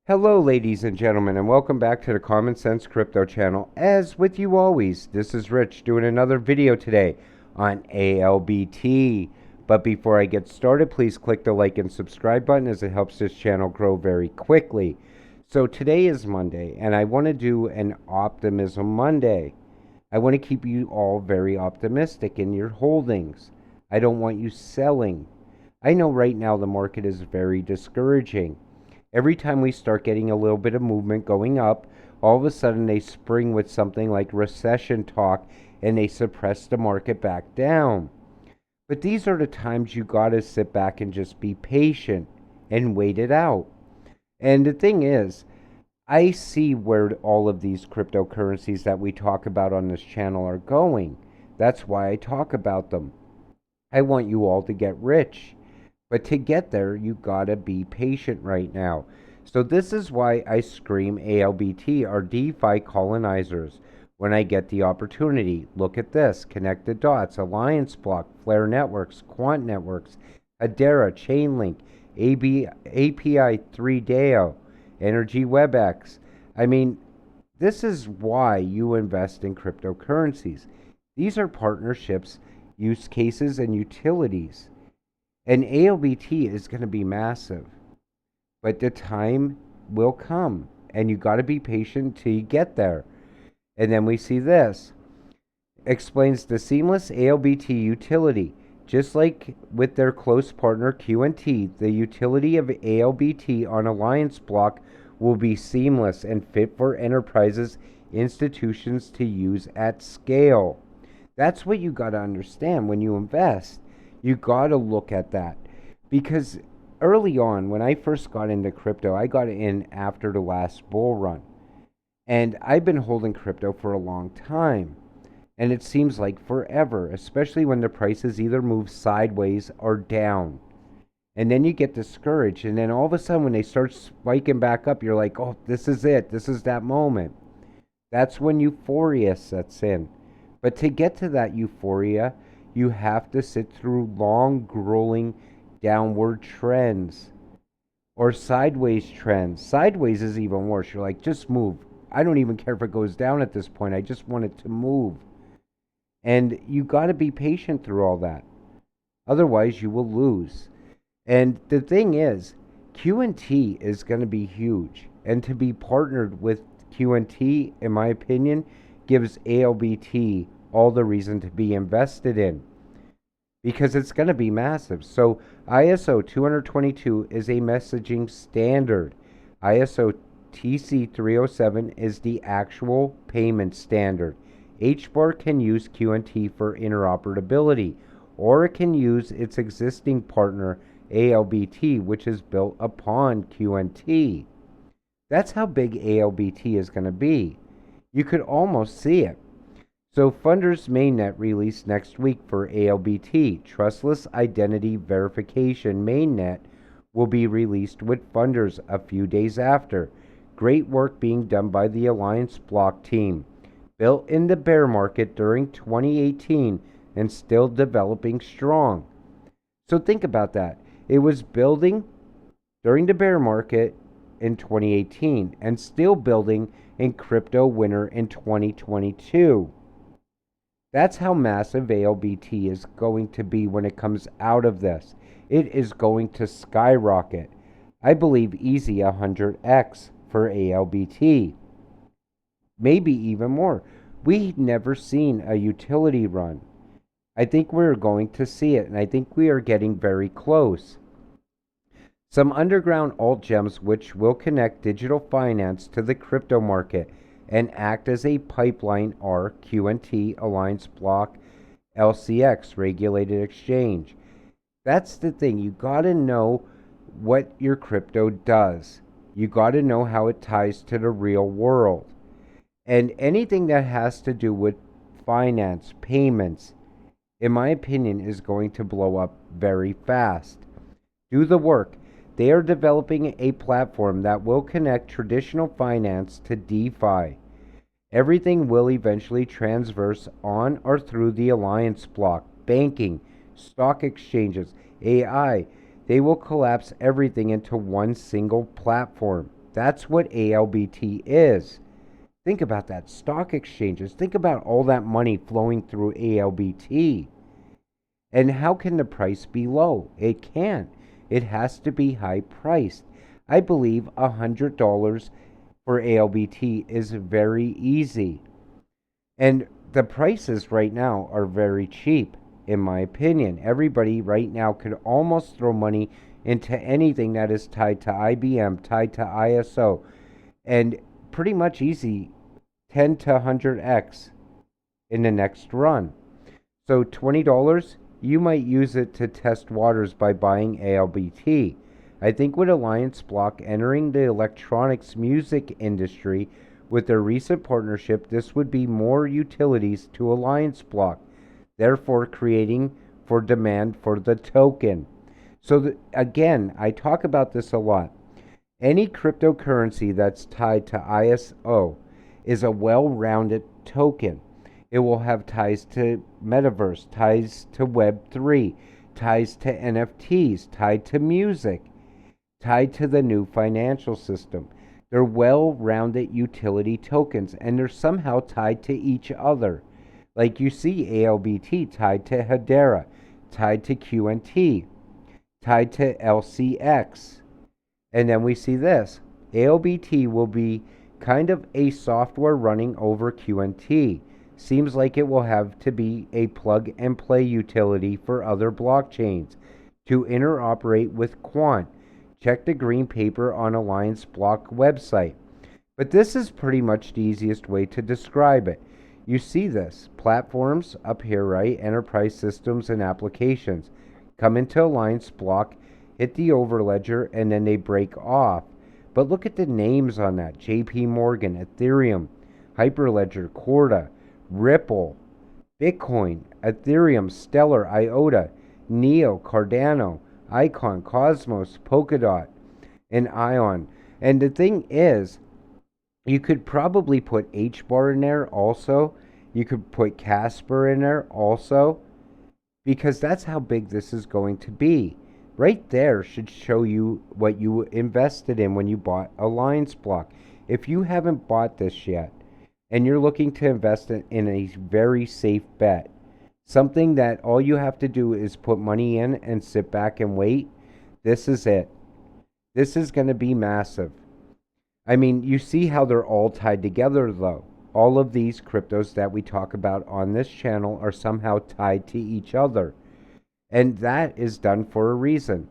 Hello, ladies and gentlemen, and welcome back to the Common Sense Crypto channel. As with you always, this is Rich doing another video today on ALBT. But before I get started, please click the like and subscribe button as it helps this channel grow very quickly. So today is Monday, and I want to do an Optimism Monday. I want to keep you all very optimistic in your holdings. I don't want you selling. I know right now the market is very discouraging. Every time we start getting a little bit of movement going up, all of a sudden they spring with something like recession talk and they suppress the market back down. But these are the times you got to sit back and just be patient and wait it out. And the thing is, I see where all of these cryptocurrencies that we talk about on this channel are going. That's why I talk about them. I want you all to get rich. But to get there, you gotta be patient right now. So this is why I scream ALBT, our DeFi colonizers, when I get the opportunity. Look at this: Connect the Dots, Allianceblock, Flare Networks, Quant Networks, Hedera, Chainlink, API 3DAO, Energy WebEx. I mean, this is why you invest in cryptocurrencies. These are partnerships, use cases, and utilities. And ALBT is going to be massive. But the time will come. And you got to be patient till you get there. And then we see this. Explains the seamless ALBT utility. Just like with their close partner QNT, the utility of ALBT on Allianceblock will be seamless and fit for enterprises, institutions to use at scale. That's what you got to understand when you invest. You got to look at that, because early on, when I first got into crypto, I got in after the last bull run. And I've been holding crypto for a long time. And it seems like forever, especially when the prices either move sideways or down. And then you get discouraged. And then all of a sudden, when they start spiking back up, you're like, oh, this is it. This is that moment. That's when euphoria sets in. But to get to that euphoria, you have to sit through long, grueling downward trends or sideways trends. Sideways is even worse. You're like, just move. I don't even care if it goes down at this point. I just want it to move. And you got to be patient through all that. Otherwise, you will lose. And the thing is, QNT is going to be huge. And to be partnered with QNT, in my opinion, gives ALBT all the reason to be invested in, because it's going to be massive. So ISO 222 is a messaging standard. ISO TC 307 is the actual payment standard. HBAR can use QNT for interoperability, or it can use its existing partner ALBT, which is built upon QNT. That's how big ALBT is going to be. You could almost see it. So Funder's mainnet released next week for ALBT. Trustless Identity Verification mainnet will be released with Funders a few days after. Great work being done by the Allianceblock team. Built in the bear market during 2018 and still developing strong. So think about that. It was building during the bear market in 2018 and still building in crypto winter in 2022. That's how massive ALBT is going to be when it comes out of this. It is going to skyrocket. I believe easy 100x for ALBT. Maybe even more. We've never seen a utility run. I think we're going to see it, and I think we are getting very close. Some underground alt gems which will connect digital finance to the crypto market and act as a pipeline are QNT, Allianceblock, LCX, Regulated Exchange. That's the thing. You got to know what your crypto does. You got to know how it ties to the real world. And anything that has to do with finance, payments, in my opinion, is going to blow up very fast. Do the work. They are developing a platform that will connect traditional finance to DeFi. Everything will eventually transverse on or through the Allianceblock. Banking, stock exchanges, AI. They will collapse everything into one single platform. That's what ALBT is. Think about that. Stock exchanges. Think about all that money flowing through ALBT. And how can the price be low? It can't. It has to be high priced. I believe $100 for ALBT is very easy. And the prices right now are very cheap, in my opinion. Everybody right now could almost throw money into anything that is tied to IBM, tied to ISO, and pretty much easy 10 to 100x in the next run. So $20, you might use it to test waters by buying ALBT. I think with Allianceblock entering the electronics music industry with their recent partnership, this would be more utilities to Allianceblock, therefore creating for demand for the token. So again, I talk about this a lot. Any cryptocurrency that's tied to ISO is a well-rounded token. It will have ties to metaverse, ties to Web3, ties to NFTs, tied to music, tied to the new financial system. They're well-rounded utility tokens, and they're somehow tied to each other. Like you see ALBT tied to Hedera, tied to QNT, tied to LCX. And then we see this. ALBT will be kind of a software running over QNT. Seems like it will have to be a plug and play utility for other blockchains to interoperate with Quant. Check the green paper on Allianceblock website. But this is pretty much the easiest way to describe it. You see this. Platforms up here, right? Enterprise systems and applications come into Allianceblock, hit the overledger, and then they break off. But look at the names on that. JP Morgan, Ethereum, Hyperledger, Corda, Ripple, Bitcoin, Ethereum, Stellar, IOTA, Neo, Cardano, Icon, Cosmos, Polkadot, and Ion. And the thing is, you could probably put HBAR in there also. You could put Casper in there also, because that's how big this is going to be. Right there should show you what you invested in when you bought Allianceblock. If you haven't bought this yet, and you're looking to invest in a very safe bet, something that all you have to do is put money in and sit back and wait, this is it. This is going to be massive. I mean, you see how they're all tied together, though. All of these cryptos that we talk about on this channel are somehow tied to each other. And that is done for a reason.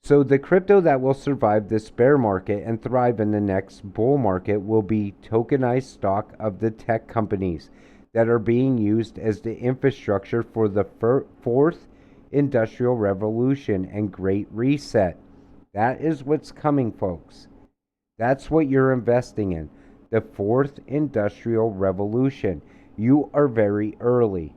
So the crypto that will survive this bear market and thrive in the next bull market will be tokenized stock of the tech companies that are being used as the infrastructure for the fourth industrial revolution and great reset. That is what's coming, folks. That's what you're investing in. The fourth industrial revolution. You are very early.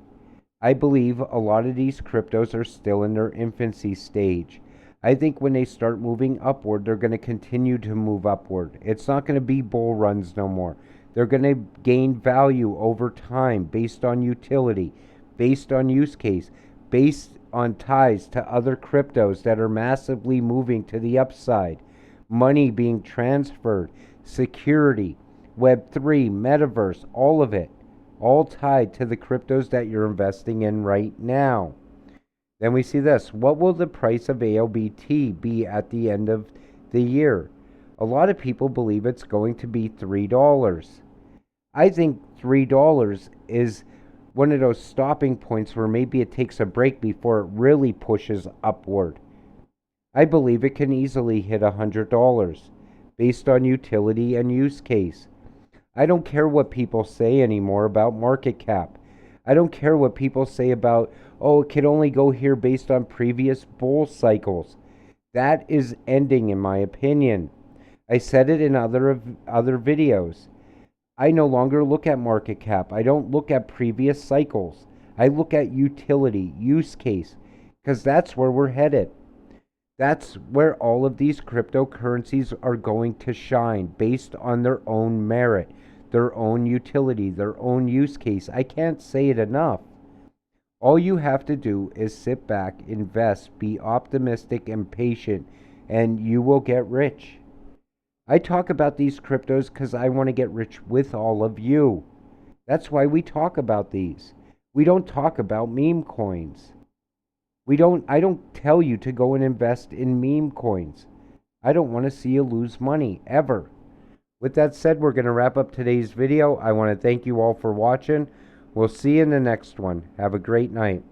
I believe a lot of these cryptos are still in their infancy stage. I think when they start moving upward, they're going to continue to move upward. It's not going to be bull runs no more. They're going to gain value over time based on utility, based on use case, based on ties to other cryptos that are massively moving to the upside, money being transferred, security, Web3, metaverse, all of it, all tied to the cryptos that you're investing in right now. Then we see this. What will the price of ALBT be at the end of the year? A lot of people believe it's going to be $3. I think $3 is one of those stopping points where maybe it takes a break before it really pushes upward. I believe it can easily hit $100 based on utility and use case. I don't care what people say anymore about market cap. I don't care what people say about, oh, it can only go here based on previous bull cycles. That is ending, in my opinion. I said it in other videos. I no longer look at market cap. I don't look at previous cycles. I look at utility, use case, because that's where we're headed. That's where all of these cryptocurrencies are going to shine based on their own merit, their own utility, their own use case. I can't say it enough. All you have to do is sit back, invest, be optimistic and patient, and you will get rich. I talk about these cryptos because I want to get rich with all of you. That's why we talk about these. We don't talk about meme coins. I don't tell you to go and invest in meme coins. I don't want to see you lose money, ever. With that said, we're going to wrap up today's video. I want to thank you all for watching. We'll see you in the next one. Have a great night.